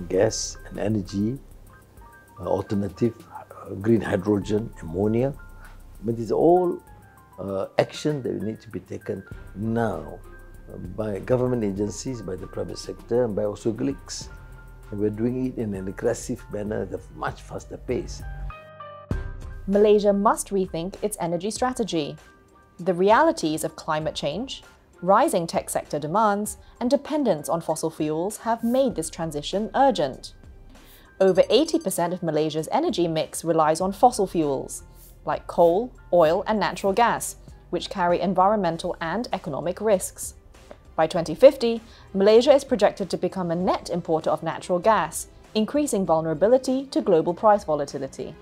gas and energy, alternative, green hydrogen, ammonia. But it's all action that need to be taken now by government agencies, by the private sector, and by also GLCs. And we're doing it in an aggressive manner at a much faster pace. Malaysia must rethink its energy strategy. The realities of climate change, rising tech sector demands, and dependence on fossil fuels have made this transition urgent. Over 80% of Malaysia's energy mix relies on fossil fuels, like coal, oil, and natural gas, which carry environmental and economic risks. By 2050, Malaysia is projected to become a net importer of natural gas, increasing vulnerability to global price volatility.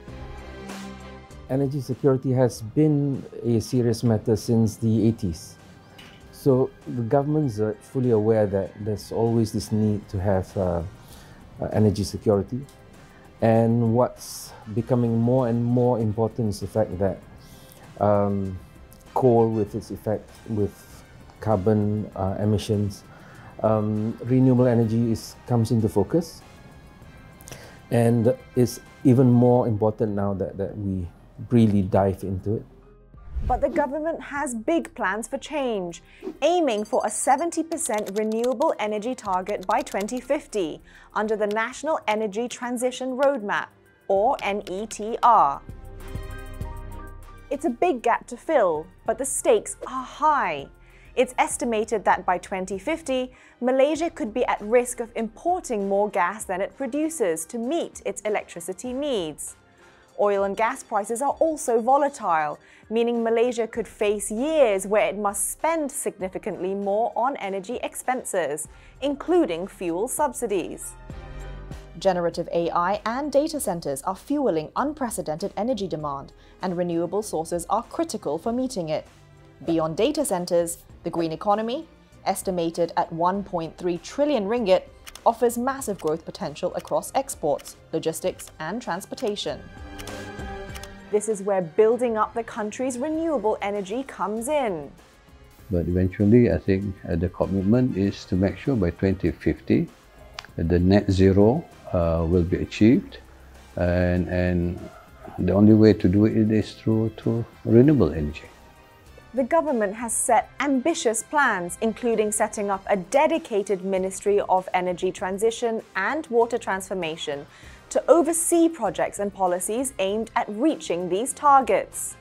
Energy security has been a serious matter since the 80s. So the governments are fully aware that there's always this need to have energy security. And what's becoming more and more important is the fact that coal, with its effect with carbon emissions, renewable energy comes into focus. And it's even more important now that we really dive into it. But the government has big plans for change, aiming for a 70% renewable energy target by 2050 under the National Energy Transition Roadmap, or NETR. It's a big gap to fill, but the stakes are high. It's estimated that by 2050, Malaysia could be at risk of importing more gas than it produces to meet its electricity needs. Oil and gas prices are also volatile, meaning Malaysia could face years where it must spend significantly more on energy expenses, including fuel subsidies. Generative AI and data centers are fueling unprecedented energy demand, and renewable sources are critical for meeting it. Beyond data centers, the green economy, estimated at 1.3 trillion ringgit, offers massive growth potential across exports, logistics, and transportation. This is where building up the country's renewable energy comes in. But eventually, I think the commitment is to make sure by 2050, the net zero will be achieved. And the only way to do it is through renewable energy. The government has set ambitious plans, including setting up a dedicated Ministry of Energy Transition and Water Transformation to oversee projects and policies aimed at reaching these targets.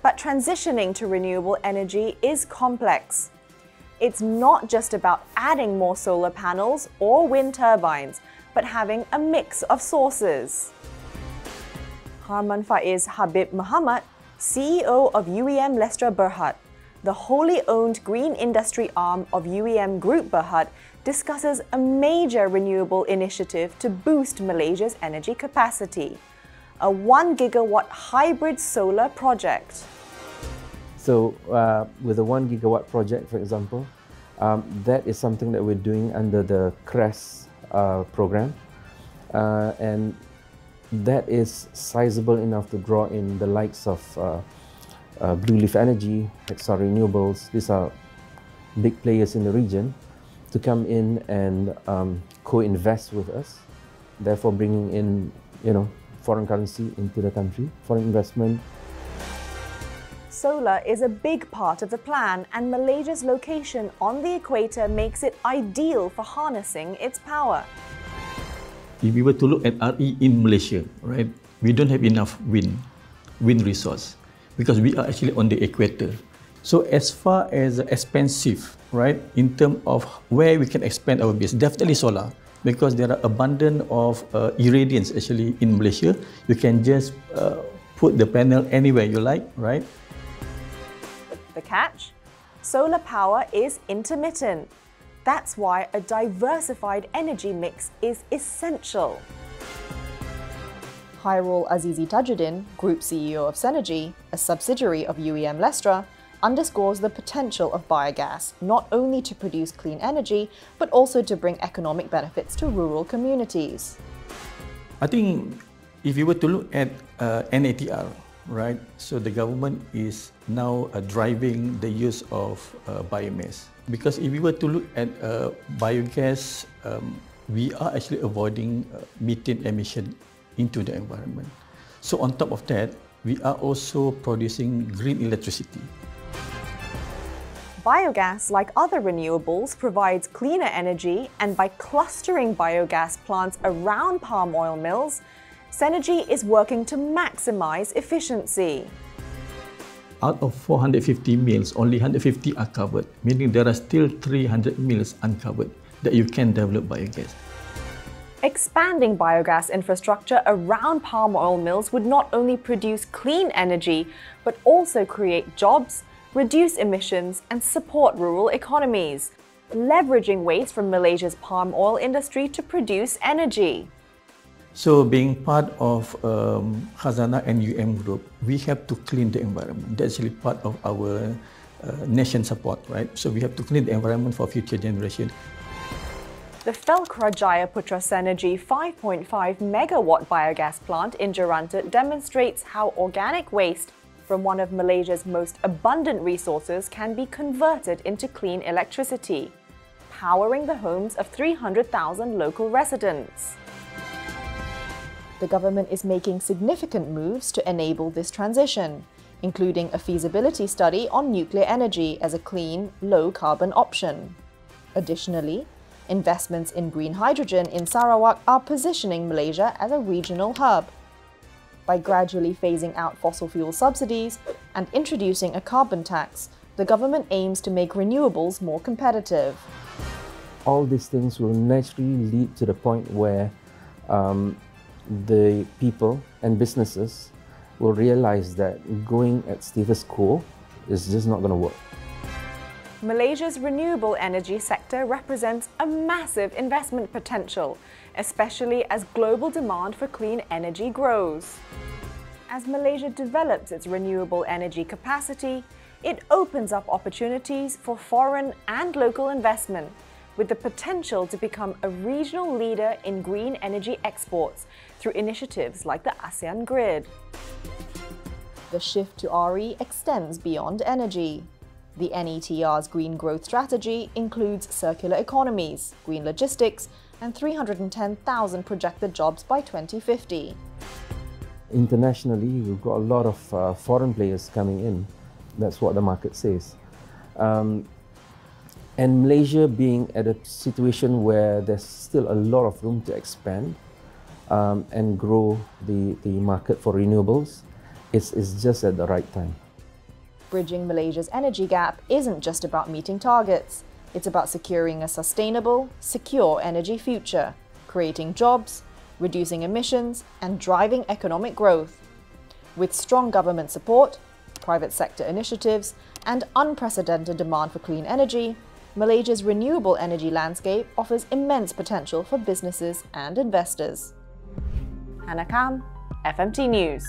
But transitioning to renewable energy is complex. It's not just about adding more solar panels or wind turbines, but having a mix of sources. Harman Faiz Habib Muhammad, CEO of UEM Lestra Berhad, the wholly owned green industry arm of UEM Group Berhad, discusses a major renewable initiative to boost Malaysia's energy capacity, a 1 gigawatt hybrid solar project. So with the 1 gigawatt project, for example, that is something that we're doing under the CRESS program. And that is sizable enough to draw in the likes of Blue Leaf Energy, Hexar Renewables. These are big players in the region to come in and co-invest with us, therefore bringing in, foreign currency into the country, foreign investment. Solar is a big part of the plan, and Malaysia's location on the equator makes it ideal for harnessing its power. If we were to look at RE in Malaysia, right, we don't have enough wind resource because we are actually on the equator. So as far as expensive, right, in terms of where we can expand our base, definitely solar, because there are abundant of irradiance actually in Malaysia. You can just put the panel anywhere you like, right? The catch? Solar power is intermittent. That's why a diversified energy mix is essential. Hairul Azizi Tajuddin, Group CEO of Cenergi, a subsidiary of UEM Lestra, underscores the potential of biogas not only to produce clean energy, but also to bring economic benefits to rural communities. I think if you were to look at NETR, right, so the government is now driving the use of biomass. Because if we were to look at biogas we are actually avoiding methane emission into the environment. So on top of that, we are also producing green electricity. Biogas, like other renewables, provides cleaner energy, and by clustering biogas plants around palm oil mills, Cenergi is working to maximize efficiency. Out of 450 mills, only 150 are covered, meaning there are still 300 mills uncovered that you can develop biogas. Expanding biogas infrastructure around palm oil mills would not only produce clean energy, but also create jobs, reduce emissions, and support rural economies, leveraging waste from Malaysia's palm oil industry to produce energy. So being part of Khazanah and UEM group, we have to clean the environment. That's really part of our nation support, right? So we have to clean the environment for future generations. The Felkra Jaya Putra Cenergi 5.5 megawatt biogas plant in Jerantut demonstrates how organic waste from one of Malaysia's most abundant resources can be converted into clean electricity, powering the homes of 300,000 local residents. The government is making significant moves to enable this transition, including a feasibility study on nuclear energy as a clean, low-carbon option. Additionally, investments in green hydrogen in Sarawak are positioning Malaysia as a regional hub. By gradually phasing out fossil fuel subsidies and introducing a carbon tax, the government aims to make renewables more competitive. All these things will naturally lead to the point where the people and businesses will realize that going at status quo is just not going to work. Malaysia's renewable energy sector represents a massive investment potential, especially as global demand for clean energy grows. As Malaysia develops its renewable energy capacity, it opens up opportunities for foreign and local investment, with the potential to become a regional leader in green energy exports through initiatives like the ASEAN Grid. The shift to RE extends beyond energy. The NETR's green growth strategy includes circular economies, green logistics, and 310,000 projected jobs by 2050. Internationally, we've got a lot of foreign players coming in. That's what the market says. And Malaysia being at a situation where there's still a lot of room to expand and grow the market for renewables, it's just at the right time. Bridging Malaysia's energy gap isn't just about meeting targets. It's about securing a sustainable, secure energy future, creating jobs, reducing emissions, and driving economic growth. With strong government support, private sector initiatives, and unprecedented demand for clean energy, Malaysia's renewable energy landscape offers immense potential for businesses and investors. Hannah Kam, FMT News.